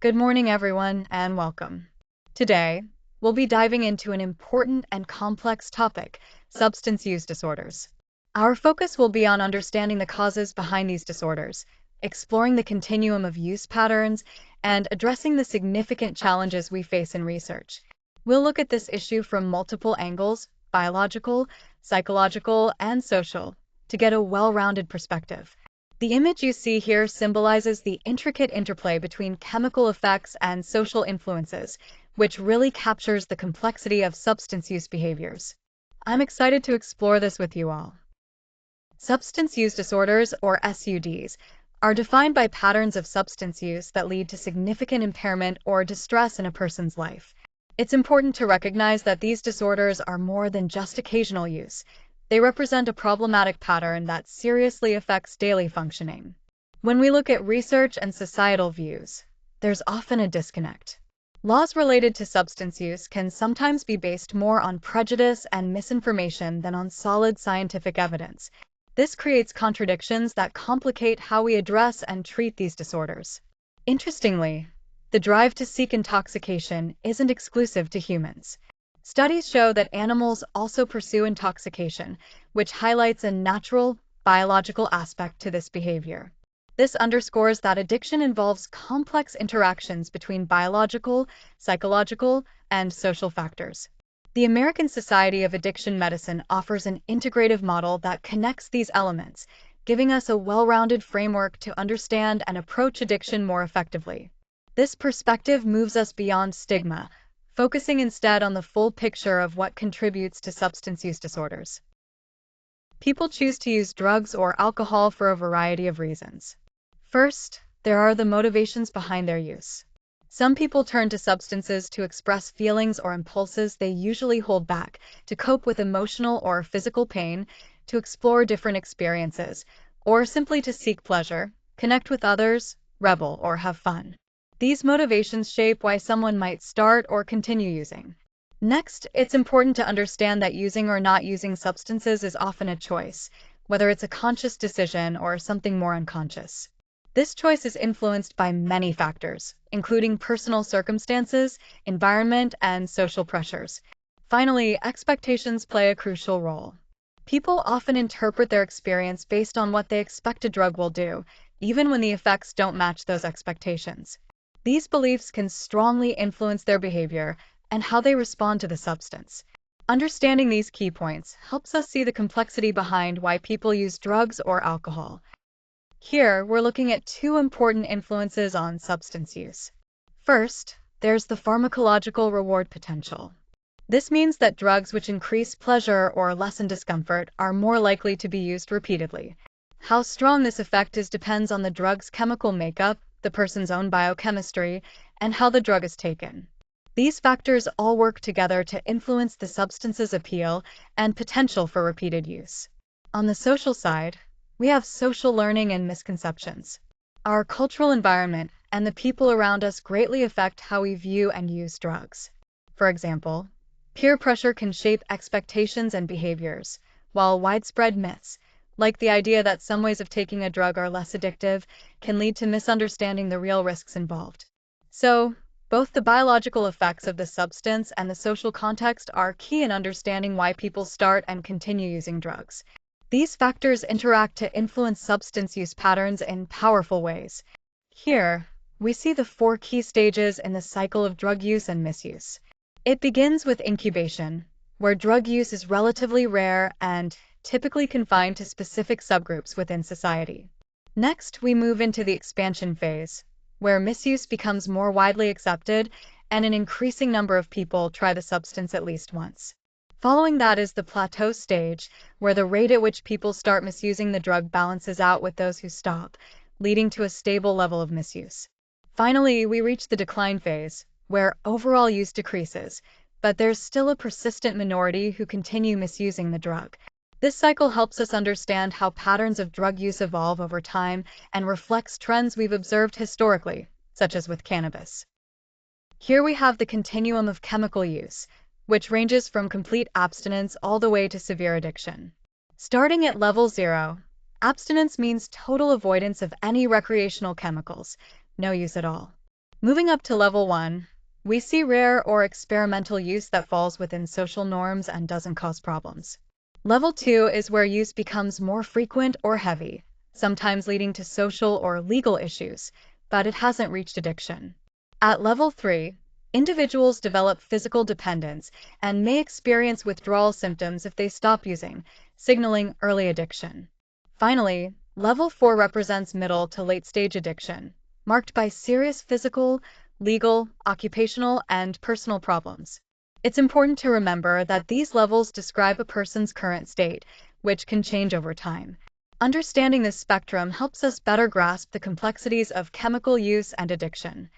Good morning, everyone, and welcome. Today, we'll be diving into an important and complex topic, substance use disorders. Our focus will be on understanding the causes behind these disorders, exploring the continuum of use patterns, and addressing the significant challenges we face in research. We'll look at this issue from multiple angles, biological, psychological, and social, to get a well-rounded perspective. The image you see here symbolizes the intricate interplay between chemical effects and social influences, which really captures the complexity of substance use behaviors. I'm excited to explore this with you all. Substance use disorders, or SUDs, are defined by patterns of substance use that lead to significant impairment or distress in a person's life. It's important to recognize that these disorders are more than just occasional use. They represent a problematic pattern that seriously affects daily functioning. When we look at research and societal views, there's often a disconnect. Laws related to substance use can sometimes be based more on prejudice and misinformation than on solid scientific evidence. This creates contradictions that complicate how we address and treat these disorders. Interestingly, the drive to seek intoxication isn't exclusive to humans. Studies show that animals also pursue intoxication, which highlights a natural, biological aspect to this behavior. This underscores that addiction involves complex interactions between biological, psychological, and social factors. The American Society of Addiction Medicine offers an integrative model that connects these elements, giving us a well-rounded framework to understand and approach addiction more effectively. This perspective moves us beyond stigma, focusing instead on the full picture of what contributes to substance use disorders. People choose to use drugs or alcohol for a variety of reasons. First, there are the motivations behind their use. Some people turn to substances to express feelings or impulses they usually hold back, to cope with emotional or physical pain, to explore different experiences, or simply to seek pleasure, connect with others, rebel, or have fun. These motivations shape why someone might start or continue using. Next, it's important to understand that using or not using substances is often a choice, whether it's a conscious decision or something more unconscious. This choice is influenced by many factors, including personal circumstances, environment, and social pressures. Finally, expectations play a crucial role. People often interpret their experience based on what they expect a drug will do, even when the effects don't match those expectations. These beliefs can strongly influence their behavior and how they respond to the substance. Understanding these key points helps us see the complexity behind why people use drugs or alcohol. Here, we're looking at two important influences on substance use. First, there's the pharmacological reward potential. This means that drugs which increase pleasure or lessen discomfort are more likely to be used repeatedly. How strong this effect is depends on the drug's chemical makeup, the person's own biochemistry, and how the drug is taken. These factors all work together to influence the substance's appeal and potential for repeated use. On the social side, we have social learning and misconceptions. Our cultural environment and the people around us greatly affect how we view and use drugs. For example, peer pressure can shape expectations and behaviors, while widespread myths, like the idea that some ways of taking a drug are less addictive, can lead to misunderstanding the real risks involved. So, both the biological effects of the substance and the social context are key in understanding why people start and continue using drugs. These factors interact to influence substance use patterns in powerful ways. Here, we see the 4 key stages in the cycle of drug use and misuse. It begins with incubation, where drug use is relatively rare and typically confined to specific subgroups within society. Next, we move into the expansion phase, where misuse becomes more widely accepted and an increasing number of people try the substance at least once. Following that is the plateau stage, where the rate at which people start misusing the drug balances out with those who stop, leading to a stable level of misuse. Finally, we reach the decline phase, where overall use decreases, but there's still a persistent minority who continue misusing the drug. This cycle helps us understand how patterns of drug use evolve over time and reflects trends we've observed historically, such as with cannabis. Here we have the continuum of chemical use, which ranges from complete abstinence all the way to severe addiction. Starting at level 0, abstinence means total avoidance of any recreational chemicals, no use at all. Moving up to level 1, we see rare or experimental use that falls within social norms and doesn't cause problems. Level 2 is where use becomes more frequent or heavy, sometimes leading to social or legal issues, but it hasn't reached addiction. At level 3, individuals develop physical dependence and may experience withdrawal symptoms if they stop using, signaling early addiction. Finally, level 4 represents middle to late stage addiction, marked by serious physical, legal, occupational, and personal problems. It's important to remember that these levels describe a person's current state, which can change over time. Understanding this spectrum helps us better grasp the complexities of chemical use and addiction.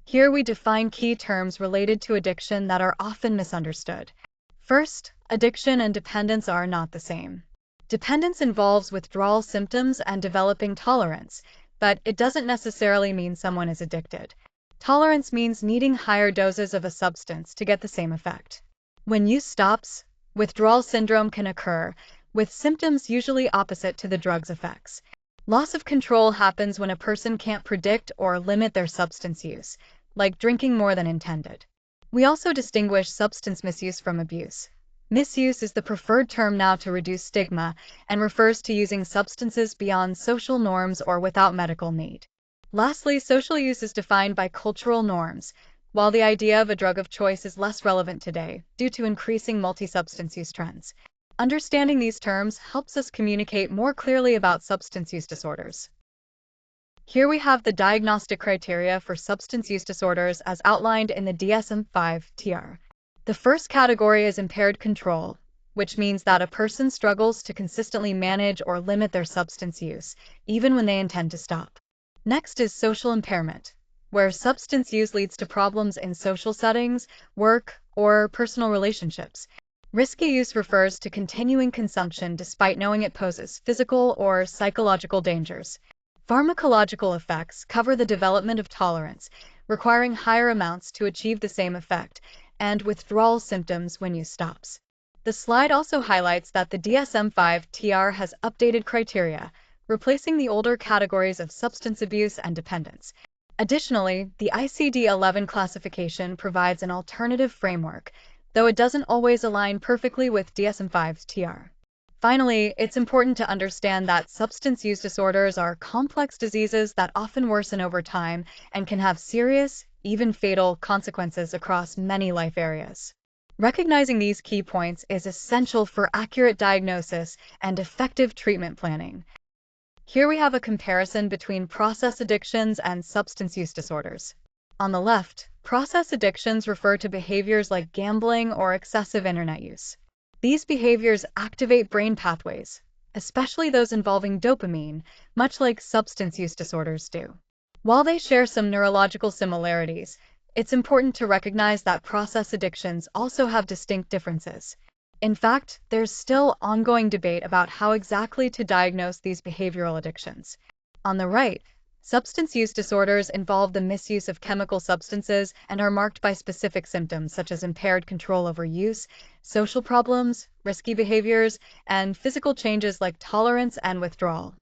Here we define key terms related to addiction that are often misunderstood. First, addiction and dependence are not the same. Dependence involves withdrawal symptoms and developing tolerance, but it doesn't necessarily mean someone is addicted. Tolerance means needing higher doses of a substance to get the same effect. When use stops, withdrawal syndrome can occur, with symptoms usually opposite to the drug's effects. Loss of control happens when a person can't predict or limit their substance use, like drinking more than intended. We also distinguish substance misuse from abuse. Misuse is the preferred term now to reduce stigma and refers to using substances beyond social norms or without medical need. Lastly, social use is defined by cultural norms, while the idea of a drug of choice is less relevant today due to increasing multi-substance use trends. Understanding these terms helps us communicate more clearly about substance use disorders. Here we have the diagnostic criteria for substance use disorders as outlined in the DSM-5 TR. The first category is impaired control, which means that a person struggles to consistently manage or limit their substance use, even when they intend to stop. Next is social impairment, where substance use leads to problems in social settings, work, or personal relationships. Risky use refers to continuing consumption despite knowing it poses physical or psychological dangers. Pharmacological effects cover the development of tolerance, requiring higher amounts to achieve the same effect, and withdrawal symptoms when use stops. The slide also highlights that the DSM-5 TR has updated criteria, replacing the older categories of substance abuse and dependence. Additionally, the ICD-11 classification provides an alternative framework, though it doesn't always align perfectly with DSM-5's TR. Finally, it's important to understand that substance use disorders are complex diseases that often worsen over time and can have serious, even fatal, consequences across many life areas. Recognizing these key points is essential for accurate diagnosis and effective treatment planning. Here we have a comparison between process addictions and substance use disorders. On the left, process addictions refer to behaviors like gambling or excessive internet use. These behaviors activate brain pathways, especially those involving dopamine, much like substance use disorders do. While they share some neurological similarities, it's important to recognize that process addictions also have distinct differences. In fact, there's still ongoing debate about how exactly to diagnose these behavioral addictions. On the right, substance use disorders involve the misuse of chemical substances and are marked by specific symptoms such as impaired control over use, social problems, risky behaviors, and physical changes like tolerance and withdrawal.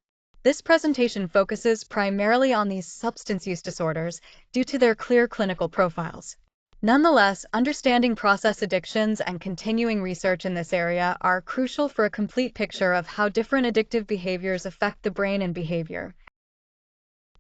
This presentation focuses primarily on these substance use disorders due to their clear clinical profiles. Nonetheless, understanding process addictions and continuing research in this area are crucial for a complete picture of how different addictive behaviors affect the brain and behavior.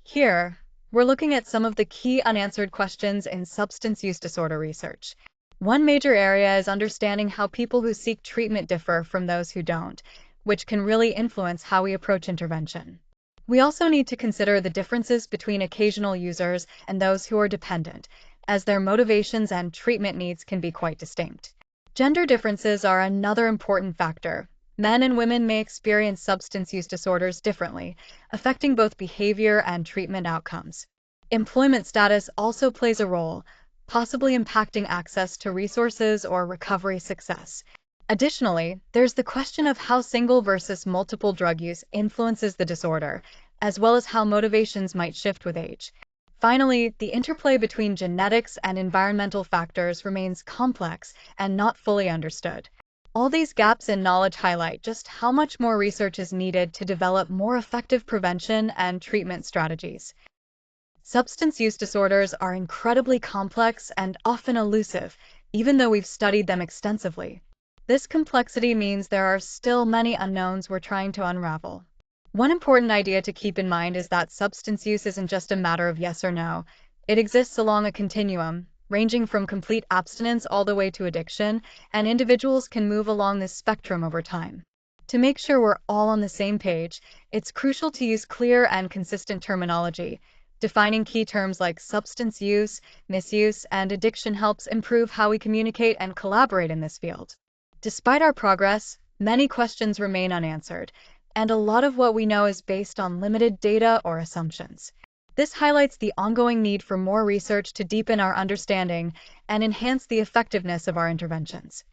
Here, we're looking at some of the key unanswered questions in substance use disorder research. One major area is understanding how people who seek treatment differ from those who don't, which can really influence how we approach intervention. We also need to consider the differences between occasional users and those who are dependent, as their motivations and treatment needs can be quite distinct. Gender differences are another important factor. Men and women may experience substance use disorders differently, affecting both behavior and treatment outcomes. Employment status also plays a role, possibly impacting access to resources or recovery success. Additionally, there's the question of how single versus multiple drug use influences the disorder, as well as how motivations might shift with age. Finally, the interplay between genetics and environmental factors remains complex and not fully understood. All these gaps in knowledge highlight just how much more research is needed to develop more effective prevention and treatment strategies. Substance use disorders are incredibly complex and often elusive, even though we've studied them extensively. This complexity means there are still many unknowns we're trying to unravel. One important idea to keep in mind is that substance use isn't just a matter of yes or no. It exists along a continuum, ranging from complete abstinence all the way to addiction, and individuals can move along this spectrum over time. To make sure we're all on the same page, it's crucial to use clear and consistent terminology. Defining key terms like substance use, misuse, and addiction helps improve how we communicate and collaborate in this field. Despite our progress, many questions remain unanswered, and a lot of what we know is based on limited data or assumptions. This highlights the ongoing need for more research to deepen our understanding and enhance the effectiveness of our interventions.